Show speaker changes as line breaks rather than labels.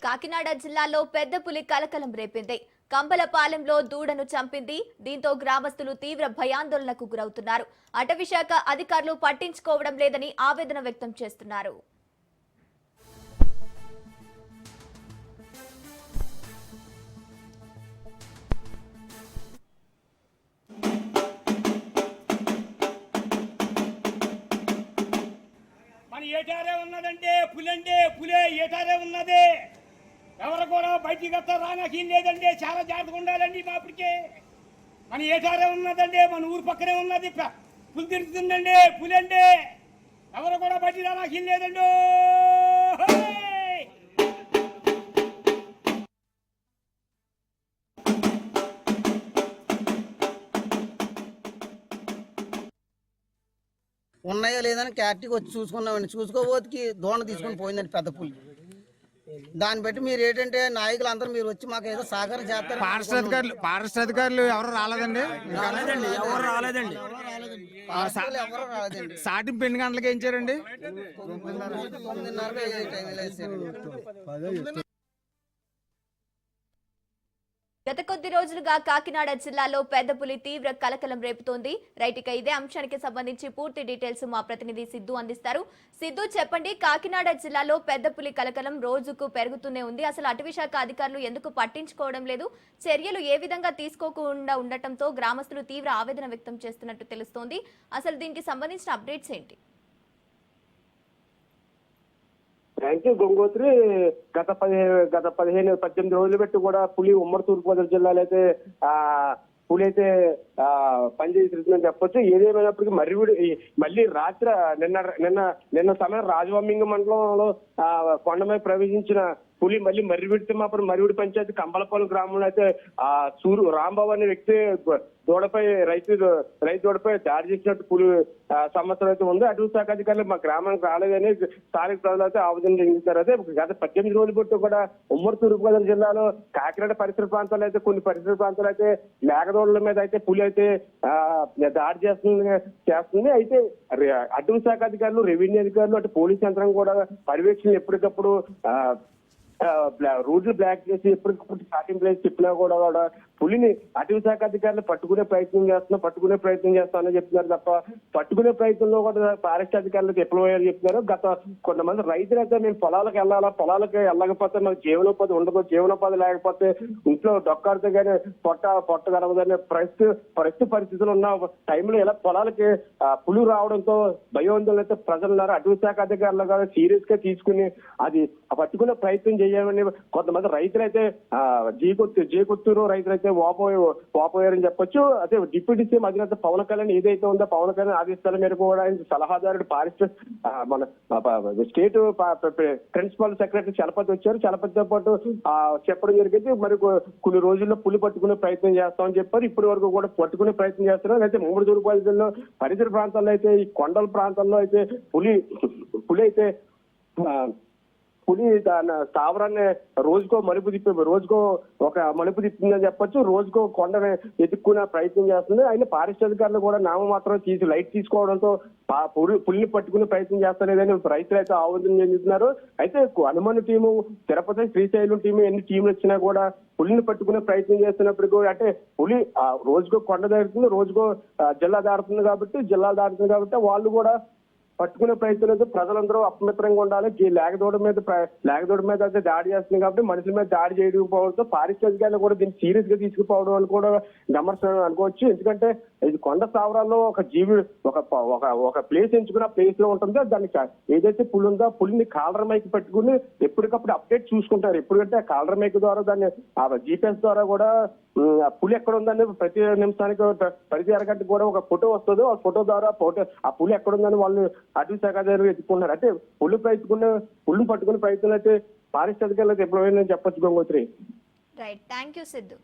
కాకినాడ జిల్లాలో పెద్ద పులి కలకలం రేపింది. కంబలపాలెంలో దూడను చంపింది. దీంతో గ్రామస్తులు తీవ్ర భయాందోళనకు గురవుతున్నారు. అటవీశాఖ అధికారులు పట్టించుకోవడం లేదని ఆవేదన వ్యక్తం చేస్తున్నారు.
మన ఏటారే ఉన్నదంటే పులే ఏటారే ఉన్నది. ఎవరు కూడా బయటికి వస్తా రానాకి లేదండి. చాలా జాగ్రత్తగా ఉండాలండి. మాపడికి మన ఏటారే ఉన్నదండి. మన ఊరు పక్కనే ఉన్నది. పులి తిరుగుతుందండి. పులండి. ఎవరు కూడా బయటికి రానాకి లేదండి.
ఉన్నాయో లేదని క్యారెక్టర్కి వచ్చి చూసుకున్నామండి. చూసుకోబోతుకి దోణ తీసుకొని పోయిందండి పెద్ద పులి. దాన్ని బట్టి మీరు ఏంటంటే నాయకులు అందరూ మీరు వచ్చి మాకు ఏదో సహకారం చేస్తారు.
ఫారెస్ట్ అధికారులు ఎవరు రాలేదండి.
ఎవరు రాలేదండి.
సాటింపు ఎన్ని గంటలకు వేయించారండి?
9:30
గత కొద్ది రోజులుగా కాకినాడ జిల్లాలో పెద్ద పులి తీవ్ర కలకలం రేపుతోంది. రైట్, ఇక ఇదే అంశానికి సంబంధించి పూర్తి డీటెయిల్స్ మా ప్రతినిధి సిద్ధు అందిస్తారు. సిద్ధు, చెప్పండి, కాకినాడ జిల్లాలో పెద్ద పులి కలకలం రోజుకు పెరుగుతూనే ఉంది. అసలు అటవీశాఖ అధికారులు ఎందుకు పట్టించుకోవడం లేదు? చర్యలు ఏ విధంగా తీసుకోకుండా ఉండటంతో గ్రామస్తులు తీవ్ర ఆవేదన వ్యక్తం చేస్తున్నట్టు తెలుస్తోంది. అసలు దీనికి సంబంధించిన అప్డేట్స్ ఏంటి?
Thank you Gangotri. గత 18 రోజులు పెట్టి కూడా పులి ఉమ్మడి తూర్పుగోదావరి జిల్లాలో అయితే పులి అయితే పనిచేస్తుందని చెప్పొచ్చు. ఏదేమైనప్పటికీ మళ్ళీ రాత్రి నిన్న సమయం రాజవంశింగ మండలంలో కొండమై ప్రవేశించిన పులి మళ్ళీ మర్రివిడి పంచాయతీ కంబలపాలెం గ్రామంలో అయితే రాంబాబు అనే వ్యక్తి రైతు దూడపై దాడి చేసినట్టు పులి సంవత్సరం అయితే ఉంది. అటవీ శాఖ అధికారులు మా గ్రామానికి రాలేదని స్థానిక ప్రజలు అయితే ఆవేదన చెందుతారు. అయితే గత 18 రోజులు బట్టి కూడా ఉమ్మడి తూర్పుగోదావరి జిల్లాలో కాకినాడ పరిసర ప్రాంతాలు అయితే కొన్ని పరిసర ప్రాంతాలు అయితే మేకదోళ్ల మీద అయితే పులి అయితే దాడి చేస్తుంది. అయితే అటవీ శాఖ అధికారులు, రెవెన్యూ అధికారులు, అటు పోలీస్ యంత్రం కూడా పర్యవేక్షణ ఎప్పటికప్పుడు రోడ్లు బ్లాక్ చేసి ఎప్పటికప్పుడు స్టార్టింగ్ ప్లేస్ చెప్పినా కూడా పులిని అటవీ శాఖ అధికారులు పట్టుకునే ప్రయత్నం చేస్తామని చెప్తున్నారు తప్ప పట్టుకునే ప్రయత్నంలో కూడా ఫారెస్ట్ అధికారులకు ఎప్పుడయ్యారు చెప్తున్నారు. గత కొంతమంది రైతులు అయితే మేము పొలాలకు వెళ్ళకపోతే మాకు జీవనోపాధి ఉండదు, జీవనోపాధి లేకపోతే ఇంట్లో డొక్కాడితే కానీ పొట్ట గడవదనే పరిస్థితులు ఉన్న టైంలో ఇలా పొలాలకి పులి రావడంతో భయోందోళన అయితే ప్రజలు ఉన్నారు. అటవీ శాఖ అధికారులు కూడా సీరియస్ గా తీసుకుని అది పట్టుకునే ప్రయత్నం చేయాలని కొంతమంది రైతులు అయితే జీకొత్తూరు రైతులు అయితే వాపోయారని చెప్పొచ్చు. అదే డిప్యూటీ సీఎం అధినేత పవన్ కళ్యాణ్ ఏదైతే ఉందో పవన్ కళ్యాణ్ ఆదేశాల మేరకు కూడా సలహాదారుడు ఫారెస్ట్ మన స్టేట్ ప్రిన్సిపల్ సెక్రటరీ చలపతి వచ్చారు. చలపతితో పాటు చెప్పడం జరిగింది. మరి కొన్ని రోజుల్లో పులి పట్టుకునే ప్రయత్నం చేస్తామని చెప్పారు. ఇప్పటి వరకు కూడా పట్టుకునే ప్రయత్నం చేస్తున్నారు. అయితే ఉమ్మడి తూర్పుగోదావరి పరిసర ప్రాంతాల్లో అయితే ఈ కొండల ప్రాంతాల్లో అయితే పులి అయితే పులి స్థావరాన్ని రోజుకో ఒక మలుపు తిప్పిందని చెప్పొచ్చు. రోజుకో కొండని ఎదుక్కునే ప్రయత్నం చేస్తుంది. అయినా ఫారెస్ట్ అధికారులు కూడా నామమాత్రం లైట్ తీసుకోవడంతో పులిని పట్టుకునే ప్రయత్నం చేస్తలేదని రైతులు అయితే ఆవేదన చెందుతున్నారు. అయితే హనుమాన్ టీము, తిరుపతి, శ్రీశైలం టీము ఎన్ని టీంలు వచ్చినా కూడా పులిని పట్టుకునే ప్రయత్నం చేస్తున్నప్పటికీ అంటే పులి రోజుకో కొండ దాడుతుంది, రోజుకో జిల్లా దాడుతుంది కాబట్టి వాళ్ళు కూడా పట్టుకునే ప్రయత్నం ప్రజలందరూ అప్రమత్తంగా ఉండాలి. లేగదోడ మీద అయితే దాడి చేస్తుంది కాబట్టి మనుషుల మీద దాడి చేయకపోవడంతో ఫారెస్ట్ అధికారులు కూడా దీన్ని సీరియస్ గా తీసుకుపోవడం అని కూడా విమర్శ అనుకోవచ్చు. ఎందుకంటే ఇది కొండ స్థావరాల్లో ఒక జీవి ఒక ప్లేస్ ఎంచుకున్న ప్లేస్ లో ఉంటుంది. దానికి ఏదైతే పులి ఉందో పులిని కాలర్ మైక్ పెట్టుకుని ఎప్పటికప్పుడు అప్డేట్ చూసుకుంటారు. ఎప్పుడంటే ఆ కాలర్ మైక్ ద్వారా దాన్ని జీపీఎస్ ద్వారా కూడా పులి ఎక్కడ ఉందని ప్రతి నిమిషానికి ప్రతి అరగంటకు కూడా ఒక ఫోటో వస్తుంది. ఆ ఫోటో ద్వారా ఆ పులి ఎక్కడ ఉందని వాళ్ళు అటవీ శాఖ అధికారులు ఎత్తుకున్నారు. అంటే పులిని పట్టుకునే ప్రయత్నం అయితే ఫారెస్ట్ అధికారులకు ఎప్పుడు చెప్పొచ్చు Gangotri.
Right, thank you Siddhu.